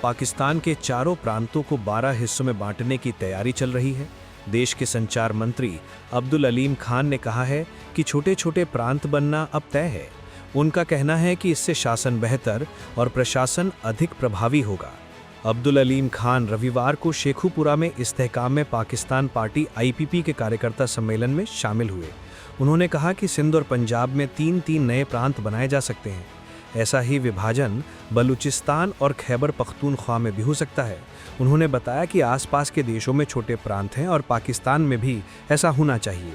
पाकिस्तान के चारों प्रांतों को 12 हिस्सों में बांटने की तैयारी चल रही है। देश के संचार मंत्री अब्दुल अलीम खान ने कहा है कि छोटे छोटे प्रांत बनना अब तय है। उनका कहना है कि इससे शासन बेहतर और प्रशासन अधिक प्रभावी होगा। अब्दुल अलीम खान रविवार को शेखुपुरा में इस्तेहकाम में पाकिस्तान पार्टी IPP के कार्यकर्ता सम्मेलन में शामिल हुए। उन्होंने कहा कि सिंध और पंजाब में 3-3 नए प्रांत बनाए जा सकते हैं। ऐसा ही विभाजन बलूचिस्तान और खैबर पख्तूनख्वा में भी हो सकता है। उन्होंने बताया कि आसपास के देशों में छोटे प्रांत हैं और पाकिस्तान में भी ऐसा होना चाहिए।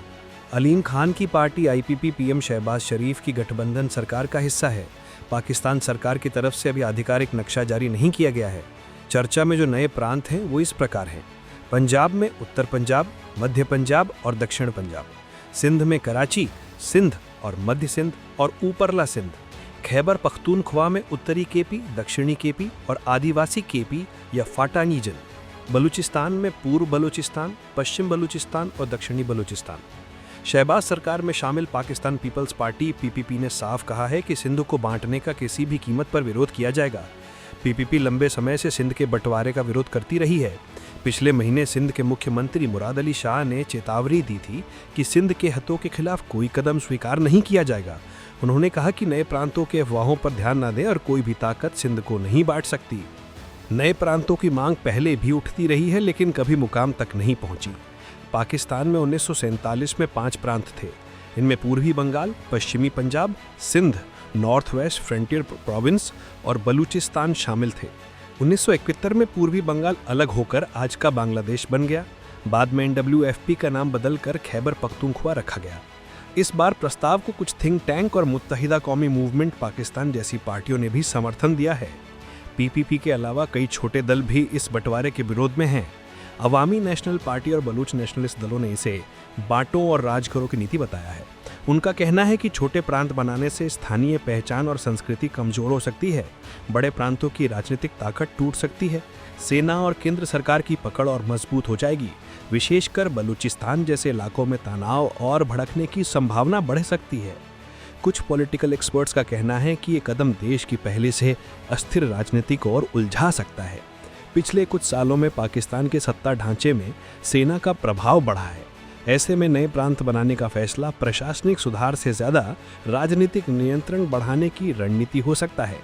अलीम खान की पार्टी IPP PM शहबाज शरीफ की गठबंधन सरकार का हिस्सा है। पाकिस्तान सरकार की तरफ से अभी आधिकारिक नक्शा जारी नहीं किया गया है। चर्चा में जो नए प्रांत हैं वो इस प्रकार हैं: पंजाब में उत्तर पंजाब, मध्य पंजाब और दक्षिण पंजाब, सिंध में कराची, सिंध और मध्य सिंध और ऊपरला सिंध, खैबर पख्तूनख्वा में उत्तरी KP, दक्षिणी KP और आदिवासी KP या फाटानीजन, बलूचिस्तान में पूर्व बलूचिस्तान, पश्चिम बलूचिस्तान और दक्षिणी बलूचिस्तान। शहबाज सरकार में शामिल पाकिस्तान पीपल्स पार्टी PPP ने साफ कहा है कि सिंध को बांटने का किसी भी कीमत पर विरोध किया जाएगा। PPP लंबे समय से सिंध के बंटवारे का विरोध करती रही है। पिछले महीने सिंध के मुख्यमंत्री मुराद अली शाह ने चेतावनी दी थी कि सिंध के हितों के खिलाफ कोई कदम स्वीकार नहीं किया जाएगा। उन्होंने कहा कि नए प्रांतों के अफवाहों पर ध्यान न दें और कोई भी ताकत सिंध को नहीं बांट सकती। नए प्रांतों की मांग पहले भी उठती रही है लेकिन कभी मुकाम तक नहीं पहुंची। पाकिस्तान में 1947 में 5 प्रांत थे। इनमें पूर्वी बंगाल, पश्चिमी Punjab, Sindh, North West Frontier Province और बलूचिस्तान शामिल थे। 1971 में पूर्वी बंगाल अलग होकर आज का बांग्लादेश बन गया। बाद में NWFP का नाम बदलकर खैबर पख्तूनख्वा रखा गया। इस बार प्रस्ताव को कुछ थिंक टैंक और मुत्तहिदा कौमी मूवमेंट पाकिस्तान जैसी पार्टियों ने भी समर्थन दिया है। PPP के अलावा कई छोटे दल भी इस बंटवारे के विरोध में हैं। अवामी नेशनल पार्टी और बलूच नेशनलिस्ट दलों ने इसे बांटो और राज करो की नीति बताया है। उनका कहना है कि छोटे प्रांत बनाने से स्थानीय पहचान और संस्कृति कमजोर हो सकती है। बड़े प्रांतों की राजनीतिक ताकत टूट सकती है। सेना और केंद्र सरकार की पकड़ और मजबूत हो जाएगी। विशेषकर बलूचिस्तान जैसे इलाकों में तनाव और भड़कने की संभावना बढ़ सकती है। कुछ पॉलिटिकल एक्सपर्ट्स का कहना है कि ये कदम देश की पहले से अस्थिर राजनीति को और उलझा सकता है। पिछले कुछ सालों में पाकिस्तान के सत्ता ढांचे में सेना का प्रभाव बढ़ा है। ऐसे में नए प्रांत बनाने का फैसला प्रशासनिक सुधार से ज्यादा राजनीतिक नियंत्रण बढ़ाने की रणनीति हो सकता है।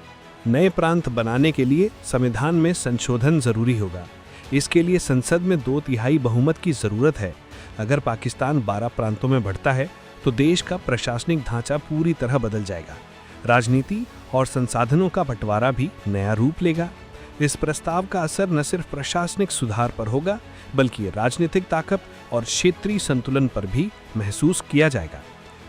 नए प्रांत बनाने के लिए संविधान में संशोधन जरूरी होगा। इसके लिए संसद में 2/3 बहुमत की जरूरत है। अगर पाकिस्तान 12 प्रांतों में बढ़ता है तो देश का प्रशासनिक ढांचा पूरी तरह बदल जाएगा। राजनीति और संसाधनों का बंटवारा भी नया रूप लेगा। इस प्रस्ताव का असर न सिर्फ प्रशासनिक सुधार पर होगा बल्कि राजनीतिक ताकत और क्षेत्रीय संतुलन पर भी महसूस किया जाएगा।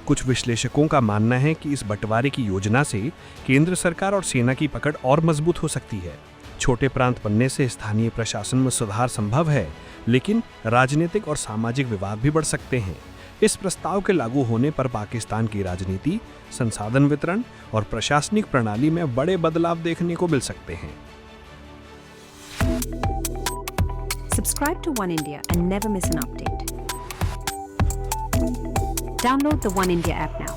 कुछ विश्लेषकों का मानना है कि इस बंटवारे की योजना से केंद्र सरकार और सेना की पकड़ और मजबूत हो सकती है। छोटे प्रांत बनने से स्थानीय प्रशासन में सुधार संभव है, लेकिन राजनीतिक और सामाजिक विवाद भी बढ़ सकते हैं। इस प्रस्ताव के लागू होने पर पाकिस्तान की राजनीति, संसाधन वितरण और प्रशासनिक प्रणाली में बड़े बदलाव देखने को मिल सकते हैं। Subscribe to One India and never miss an update. Download the One India app now.